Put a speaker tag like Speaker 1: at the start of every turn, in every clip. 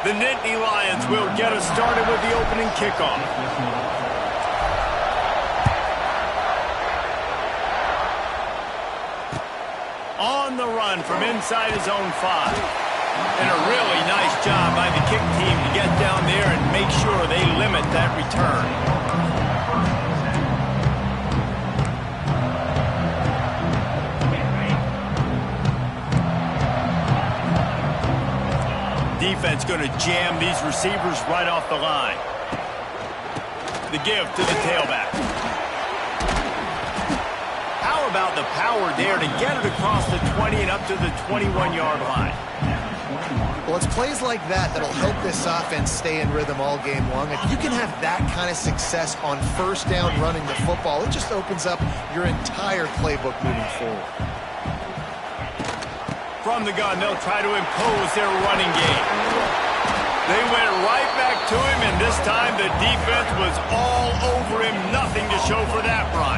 Speaker 1: The Nittany Lions will get us started with the opening kickoff. On the run from inside his own 5. And a really nice job by the kick team to get down there and make sure they limit that return. Defense going to jam these receivers right off the line. The give to the tailback. How about the power there to get it across the 20 and up to the 21-yard line?
Speaker 2: Well, it's plays like that that'll help this offense stay in rhythm all game long. If you can have that kind of success on first down running the football, it just opens up your entire playbook moving forward.
Speaker 1: From the gun, they'll try to impose their running game. They went right back to him, and this time the defense was all over him. Nothing to show for that run.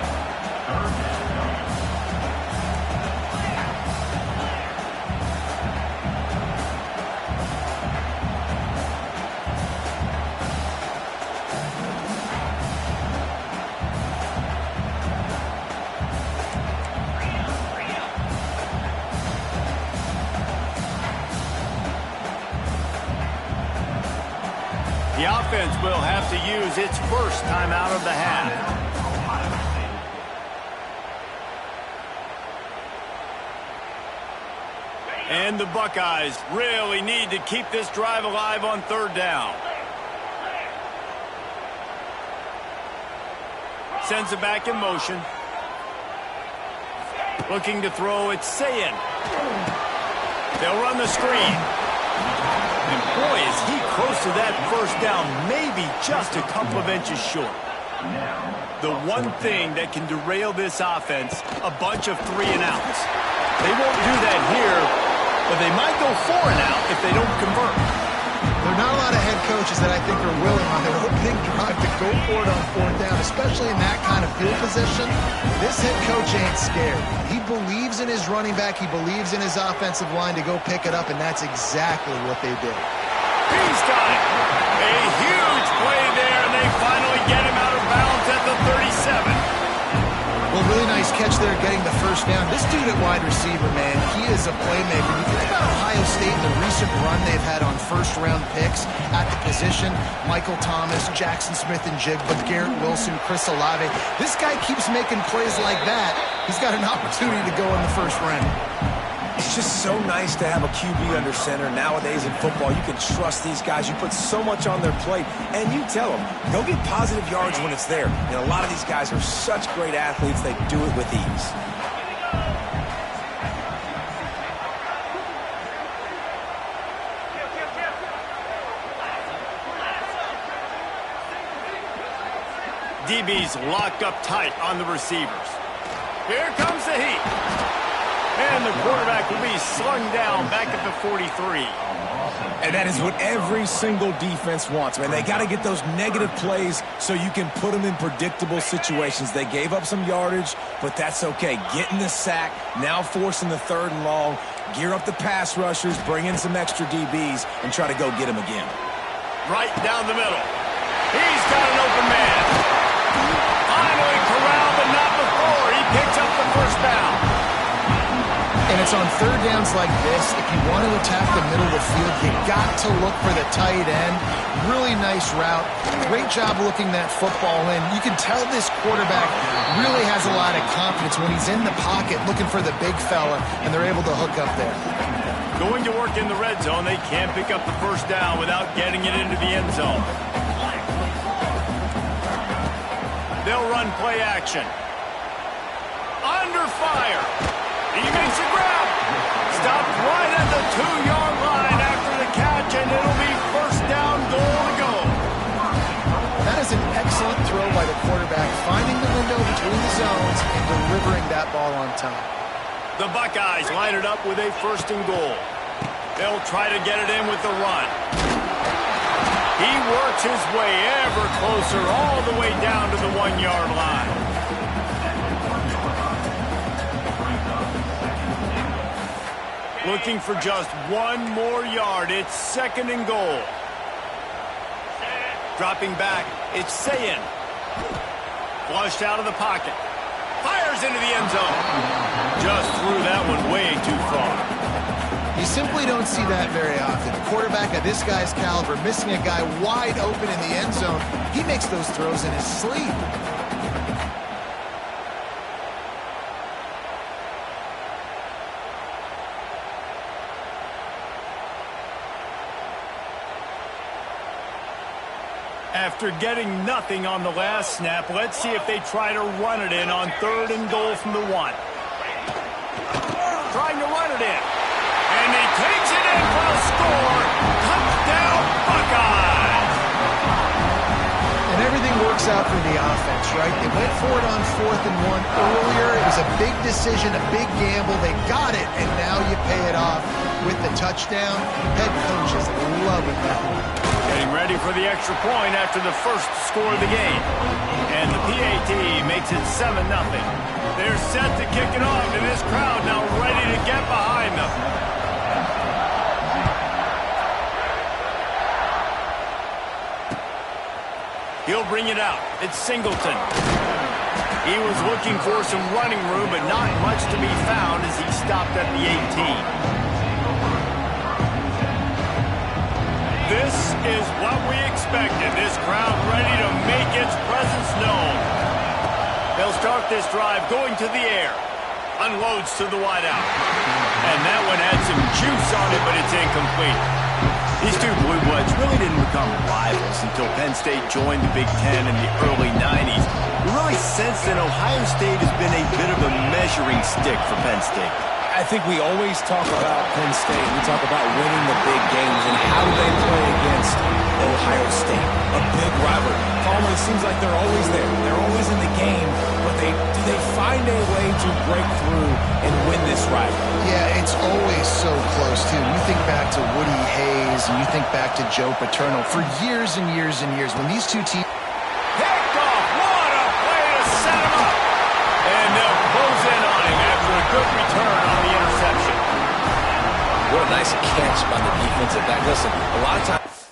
Speaker 1: The offense will have to use its first time out of the half. And the Buckeyes really need to keep this drive alive on third down. Sends it back in motion. Looking to throw, it's Sayin. They'll run the screen. And boy, is he close to that first down, maybe just a couple of inches short. The one thing that can derail this offense, a bunch of 3-and-outs. They won't do that here, but they might go 4-and-out if they don't convert.
Speaker 2: There are not a lot of head coaches that I think are willing on their opening drive to go for it on fourth down, especially in that kind of field position. This head coach ain't scared. He believes in his running back. He believes in his offensive line to go pick it up, and that's exactly what they did.
Speaker 1: He's got it. A huge play there, and they finally get him out of bounds at the 37.
Speaker 2: Well, really nice catch there getting the first down. This dude at wide receiver, man, he is a playmaker. You think about Ohio State and the recent run they've had on first-round picks at the position. Michael Thomas, Jackson Smith and Jigba, Garrett Wilson, Chris Olave. This guy keeps making plays like that. He's got an opportunity to go in the first round.
Speaker 3: It's just so nice to have a QB under center. Nowadays in football, you can trust these guys. You put so much on their plate, and you tell them, go get positive yards when it's there. And a lot of these guys are such great athletes, they do it with ease.
Speaker 1: DB's locked up tight on the receivers. Here comes the heat. And the quarterback will be slung down back at the 43.
Speaker 3: And that is what every single defense wants, man. They got to get those negative plays so you can put them in predictable situations. They gave up some yardage, but that's okay. Getting the sack, now forcing the 3rd and long, gear up the pass rushers, bring in some extra DBs, and try to go get them again.
Speaker 1: Right down the middle. He's got an open man. Finally corralled, but not before. He picks up the first down.
Speaker 2: And it's on third downs like this. If you want to attack the middle of the field, you got to look for the tight end. Really nice route. Great job looking that football in. You can tell this quarterback really has a lot of confidence when he's in the pocket looking for the big fella, and they're able to hook up there.
Speaker 1: Going to work in the red zone. They can't pick up the first down without getting it into the end zone. They'll run play action. Under fire. He makes a grab. Stopped right at the 2-yard line after the catch, and it'll be first down, goal to go.
Speaker 2: That is an excellent throw by the quarterback, finding the window between the zones and delivering that ball on time.
Speaker 1: The Buckeyes line it up with a 1st and goal. They'll try to get it in with the run. He works his way ever closer all the way down to the 1-yard line. Looking for just 1 more yard. It's 2nd and goal. Dropping back, it's Sayin. Flushed out of the pocket. Fires into the end zone. Just threw that one way too far.
Speaker 2: You simply don't see that very often. A quarterback of this guy's caliber missing a guy wide open in the end zone. He makes those throws in his sleep.
Speaker 1: After getting nothing on the last snap, let's see if they try to run it in on 3rd and goal from the 1. Trying to run it in. And he takes it in for a score. Touchdown, Buckeyes!
Speaker 2: And everything works out for the offense, right? They went for it on 4th and 1 earlier. It was a big decision, a big gamble. They got it, and now you pay it off with the touchdown. Head coaches loving that.
Speaker 1: Getting ready for the extra point after the first score of the game. And the PAT makes it 7-0. They're set to kick it off, and this crowd now ready to get behind them. He'll bring it out. It's Singleton. He was looking for some running room, but not much to be found as he stopped at the 18. This is what we expected. This crowd ready to make its presence known. They'll start this drive going to the air. Unloads to the wideout. And that one had some juice on it, but it's incomplete. These two Blue Bloods really didn't become rivals until Penn State joined the Big Ten in the early 90s. We really sense that Ohio State has been a bit of a measuring stick for Penn State.
Speaker 3: I think we always talk about Penn State. We talk about winning the big games and how do they play against Ohio State, a big rival. Palmer, it seems like they're always there. They're always in the game, but do they find a way to break through and win this rival?
Speaker 2: Yeah, it's always so close, too. You think back to Woody Hayes and you think back to Joe Paterno. For years and years and years, when these two teams...
Speaker 1: Picked off! What a play to set him up! And they'll close in on him after a good return on the interception.
Speaker 3: What a nice catch by the defensive back. Listen, a lot of times...